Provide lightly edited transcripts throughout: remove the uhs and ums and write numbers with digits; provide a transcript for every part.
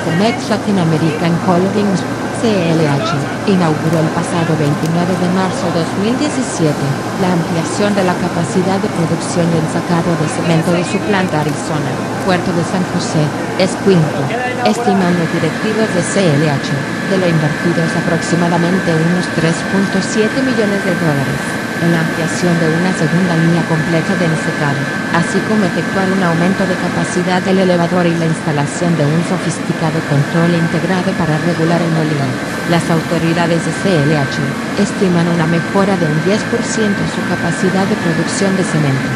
Cemex Latin American Holdings, CLH, inauguró el pasado 29 de marzo de 2017 la ampliación de la capacidad de producción y ensacado de cemento de su planta Arizona, Puerto de San José, Escuintla. Estiman los directivos de CLH, de lo invertido es aproximadamente unos $3.7 millones en la ampliación de una segunda línea completa de ensacado, así como efectuar un aumento de capacidad del elevador y la instalación de un sofisticado control integrado para regular el molino. Las autoridades de CLH estiman una mejora de un 10% en su capacidad de producción de cemento.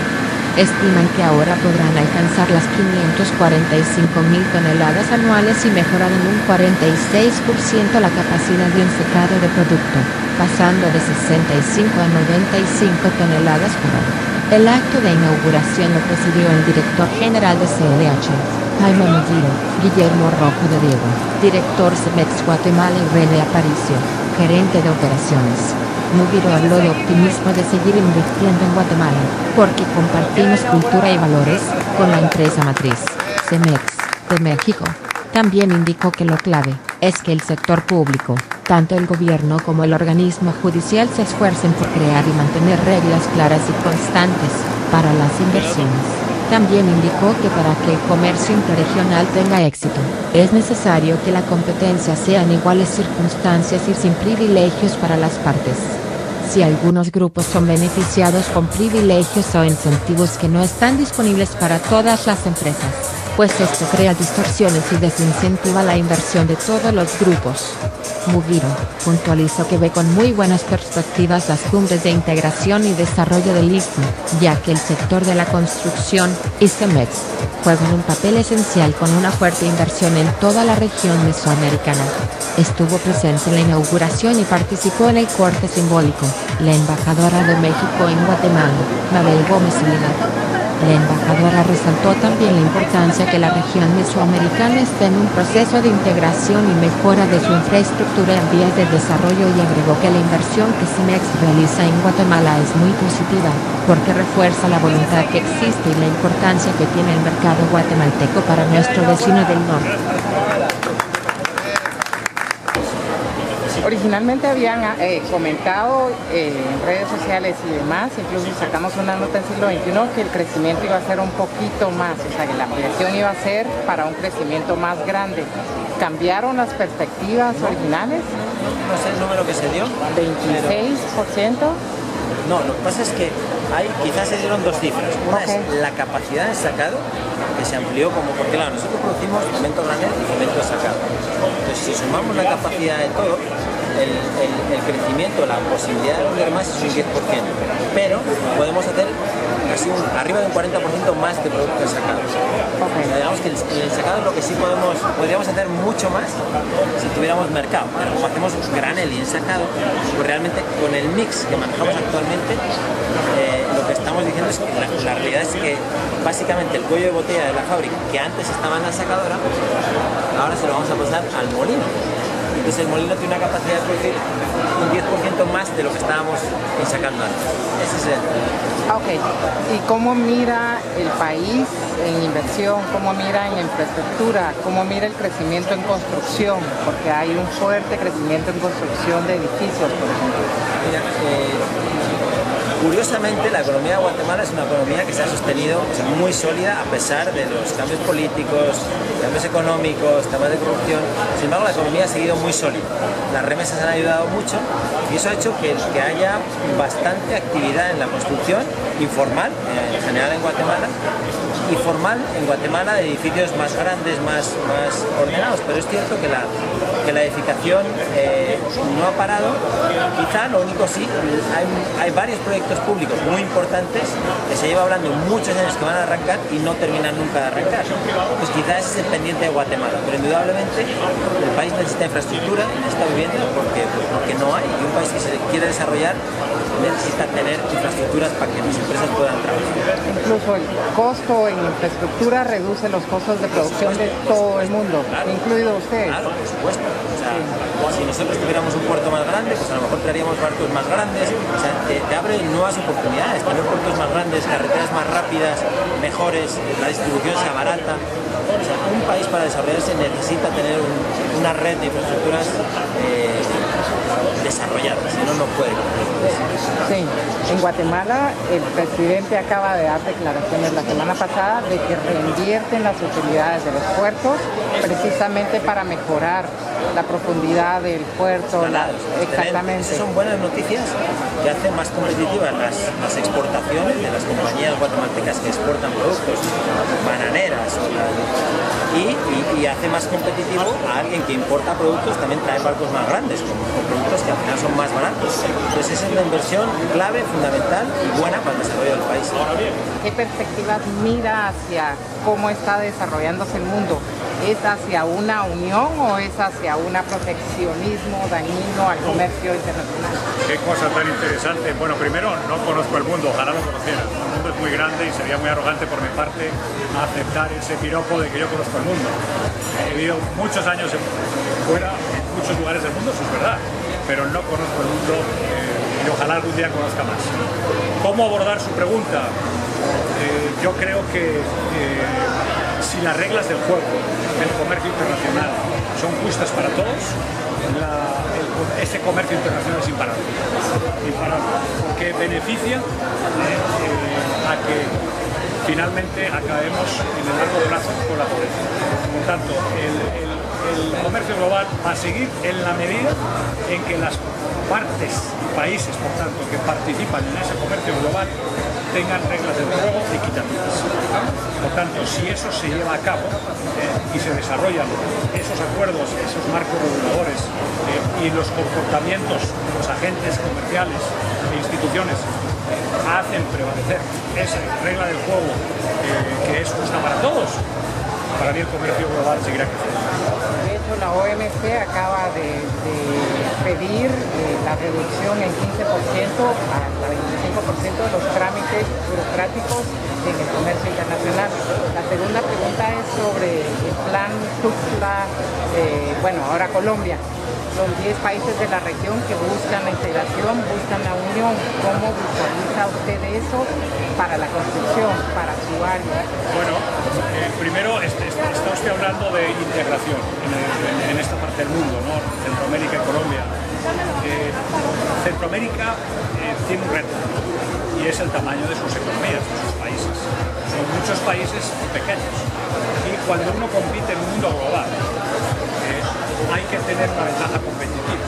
Estiman que ahora podrán alcanzar las 545.000 toneladas anuales y mejorar en un 46% la capacidad de ensacado de producto, pasando de 65 a 95 toneladas por hora. El acto de inauguración lo presidió el director general de CLH, Jaime Mugiro, Guillermo Rojo de Diego, director Cemex Guatemala y René Aparicio, gerente de operaciones. Mugiro habló de optimismo de seguir invirtiendo en Guatemala, porque compartimos cultura y valores con la empresa matriz, Cemex, de México. También indicó que lo clave es que el sector público, tanto el gobierno como el organismo judicial se esfuercen por crear y mantener reglas claras y constantes para las inversiones. También indicó que para que el comercio interregional tenga éxito, es necesario que la competencia sea en iguales circunstancias y sin privilegios para las partes. Si algunos grupos son beneficiados con privilegios o incentivos que no están disponibles para todas las empresas, pues esto crea distorsiones y desincentiva la inversión de todos los grupos. Mugiro puntualizó que ve con muy buenas perspectivas las cumbres de integración y desarrollo del Istmo, ya que el sector de la construcción y Cemex juegan un papel esencial con una fuerte inversión en toda la región mesoamericana. Estuvo presente en la inauguración y participó en el corte simbólico la embajadora de México en Guatemala, Mabel Gómez Lima. La embajadora resaltó también la importancia que la región mesoamericana esté en un proceso de integración y mejora de su infraestructura en vías de desarrollo y agregó que la inversión que Cemex realiza en Guatemala es muy positiva, porque refuerza la voluntad que existe y la importancia que tiene el mercado guatemalteco para nuestro vecino del norte. Originalmente habían comentado en redes sociales y demás, incluso sacamos una nota en Siglo XXI, que el crecimiento iba a ser un poquito más, o sea que la ampliación iba a ser para un crecimiento más grande. ¿Cambiaron las perspectivas originales? No sé el número que se dio. ¿26%? No, lo que pasa es que quizás se dieron dos cifras. Una es la capacidad de sacado, que se amplió porque claro, nosotros producimos cemento granel y cemento sacado. Entonces, si sumamos la capacidad de todo, el crecimiento, la posibilidad de vender más es un 10%. Pero podemos hacer casi arriba de un 40% más de producto ensacado. O sea, digamos que el ensacado es lo que sí podríamos hacer mucho más si tuviéramos mercado. Pero como hacemos granel y ensacado, pues realmente con el mix que manejamos actualmente, lo que estamos diciendo es que la realidad es que básicamente el cuello de botella de la fábrica, que antes estaba en la sacadora, ahora se lo vamos a pasar al molino. Entonces el molino tiene una capacidad de producir un 10% más de lo que estábamos ensacando antes. Ese es el... Ok, ¿y cómo mira el país en inversión? ¿Cómo mira en infraestructura? ¿Cómo mira el crecimiento en construcción? Porque hay un fuerte crecimiento en construcción de edificios, por ejemplo. Mira, curiosamente, la economía de Guatemala es una economía que se ha sostenido muy sólida a pesar de los cambios políticos, cambios económicos, temas de corrupción. Sin embargo, la economía ha seguido muy sólida. Las remesas han ayudado mucho y eso ha hecho que haya bastante actividad en la construcción informal, en general en Guatemala, y formal en Guatemala de edificios más grandes, más ordenados. Pero es cierto que la edificación no ha parado. Quizá lo único sí, hay varios proyectos públicos muy importantes que se lleva hablando muchos años que van a arrancar y no terminan nunca de arrancar. Pues quizás ese es el pendiente de Guatemala, pero indudablemente el país necesita infraestructura, necesita vivienda porque no hay, y un país que se quiere desarrollar necesita tener infraestructuras para que las empresas puedan trabajar. Incluso el costo en en infraestructura reduce los costos de producción de todo el mundo, claro, incluido ustedes. Claro, por supuesto. O sea, si nosotros tuviéramos un puerto más grande, pues a lo mejor traeríamos barcos más grandes. O sea, te abre nuevas oportunidades, tener puertos más grandes, carreteras más rápidas, mejores, la distribución sea barata. O sea, un país para desarrollarse necesita tener una red de infraestructuras desarrolladas, si no, no puede cumplir. Sí, en Guatemala el presidente acaba de dar declaraciones la semana pasada de que reinvierten las utilidades de los puertos precisamente para mejorar la profundidad del puerto. Exactamente. Esas son buenas noticias que hacen más competitivas las exportaciones de las compañías guatemaltecas que exportan productos, bananeras, y hace más competitivo a alguien que importa productos, también trae barcos más grandes, con productos que al final son más baratos. Entonces esa es una inversión clave, fundamental y buena para el desarrollo del país. ¿Qué perspectivas mira hacia cómo está desarrollándose el mundo? ¿Es hacia una unión o es hacia un proteccionismo dañino al comercio internacional? Qué cosa tan interesante. Bueno, primero, no conozco el mundo, ojalá lo conociera. El mundo es muy grande y sería muy arrogante por mi parte aceptar ese piropo de que yo conozco el mundo. He vivido muchos años fuera, en muchos lugares del mundo, eso es verdad, pero no conozco el mundo y ojalá algún día conozca más. ¿Cómo abordar su pregunta? Yo creo que si las reglas del juego del comercio internacional son justas para todos, ese comercio internacional es imparable, porque beneficia a que finalmente acabemos en el largo plazo con la pobreza. Por tanto, el comercio global va a seguir en la medida en que las partes, países, por tanto, que participan en ese comercio global tengan reglas del juego equitativas. Por tanto, si eso se lleva a cabo y se desarrollan esos acuerdos, esos marcos reguladores y los comportamientos de los agentes comerciales e instituciones hacen prevalecer esa regla del juego que es justa para todos, para mí el comercio global seguirá creciendo. De hecho, la OMC acaba de pedir la reducción en 15% hasta 25% de los trámites burocráticos en el comercio internacional. La segunda pregunta es sobre el plan Tuxtla, bueno, ahora Colombia. Son 10 países de la región que buscan la integración, buscan la unión. ¿Cómo visualiza usted eso para la construcción, para su área? Bueno, primero está usted hablando de integración en esta parte del mundo, ¿no? Centroamérica y Colombia. Centroamérica tiene un reto y es el tamaño de sus economías, de sus países. Son muchos países pequeños y cuando uno compite en un mundo global hay que tener una ventaja competitiva,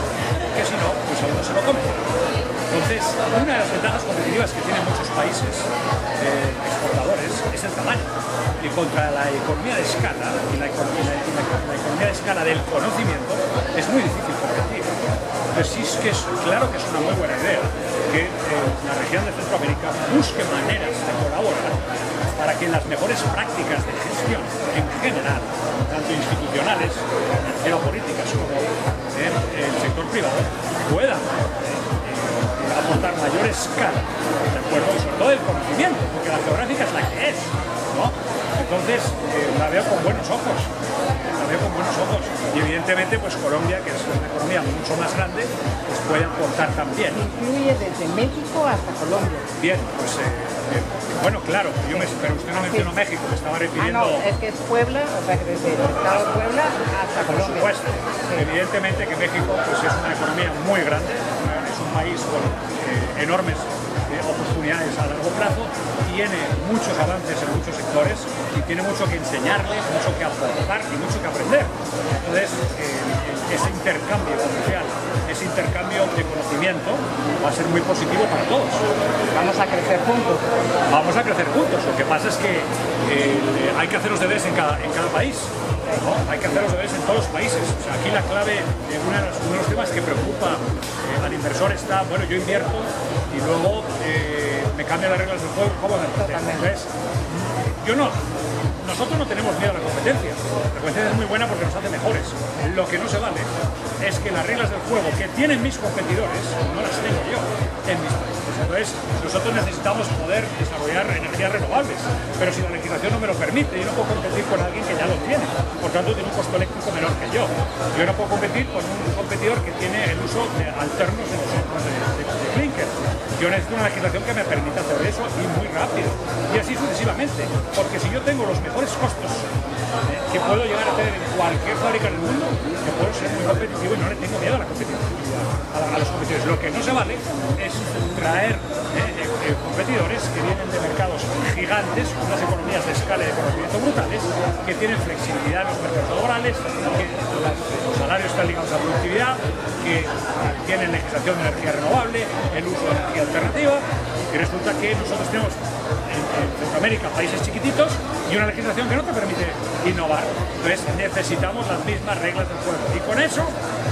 que si no, pues a uno se lo compra. Entonces, una de las ventajas competitivas que tienen muchos países exportadores es el tamaño. Y contra la economía de escala y la economía de escala del conocimiento es muy difícil competir. Entonces sí es que claro que es una muy buena idea que la región de Centroamérica busque maneras de colaborar para que las mejores prácticas de gestión en general, tanto institucionales, geopolíticas como el sector privado, puedan aportar mayor escala, ¿de acuerdo? Sobre todo el conocimiento, porque la geográfica es la que es, ¿no? Entonces, la veo con buenos ojos, y evidentemente pues Colombia, que es una economía mucho más grande, pues puede aportar también. Incluye desde México hasta Colombia. Bien, pues bueno, claro, pero usted no mencionó México, me estaba refiriendo... Ah, no, es que es Puebla, o sea, desde el estado de Puebla hasta Colombia. Por supuesto, evidentemente que México pues, es una economía muy grande, es un país con enormes oportunidades a largo plazo, tiene muchos avances en muchos sectores y tiene mucho que enseñarle, mucho que aportar y mucho que aprender. Entonces, ese intercambio comercial, ese intercambio de conocimiento va a ser muy positivo para todos. Vamos a crecer juntos. Vamos a crecer juntos. Lo que pasa es que hay que hacer los deberes en cada país, ¿no? Hay que hacer los deberes en todos los países. O sea, aquí la clave, uno de los temas que preocupa al inversor está, bueno, yo invierto y luego me cambian las reglas del juego, ¿cómo me protejo? Entonces, yo no nosotros no tenemos miedo a la competencia. La competencia es muy buena porque nos hace mejores. Lo que no se vale es que las reglas del juego que tienen mis competidores no las tengo yo en mis países. Entonces, nosotros necesitamos poder desarrollar energías renovables, pero si la legislación no me lo permite, yo no puedo competir con alguien que ya lo tiene, por tanto tiene un costo eléctrico menor que yo. Yo no puedo competir con un competidor que tiene el uso de alternos de los hornos de clinker. Yo necesito una legislación que me permita hacer eso y muy rápido, y así sucesivamente, porque si yo tengo los mejores costos que puedo llegar a tener en cualquier fábrica del mundo, yo puedo ser muy competitivo y no le tengo miedo a la competitividad, a los competidores. Lo que no se vale es traer competidores que vienen de mercados gigantes, unas economías de escala y de conocimiento brutales, que tienen flexibilidad en los mercados laborales, que los salarios están ligados a la productividad, que tienen legislación de energía renovable, el uso de energía alternativa, y resulta que nosotros tenemos en Centroamérica países chiquititos y una legislación que no te permite innovar. Entonces necesitamos las mismas reglas del juego, y con eso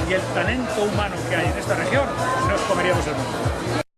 y el talento humano que hay en esta región nos comeríamos el mundo.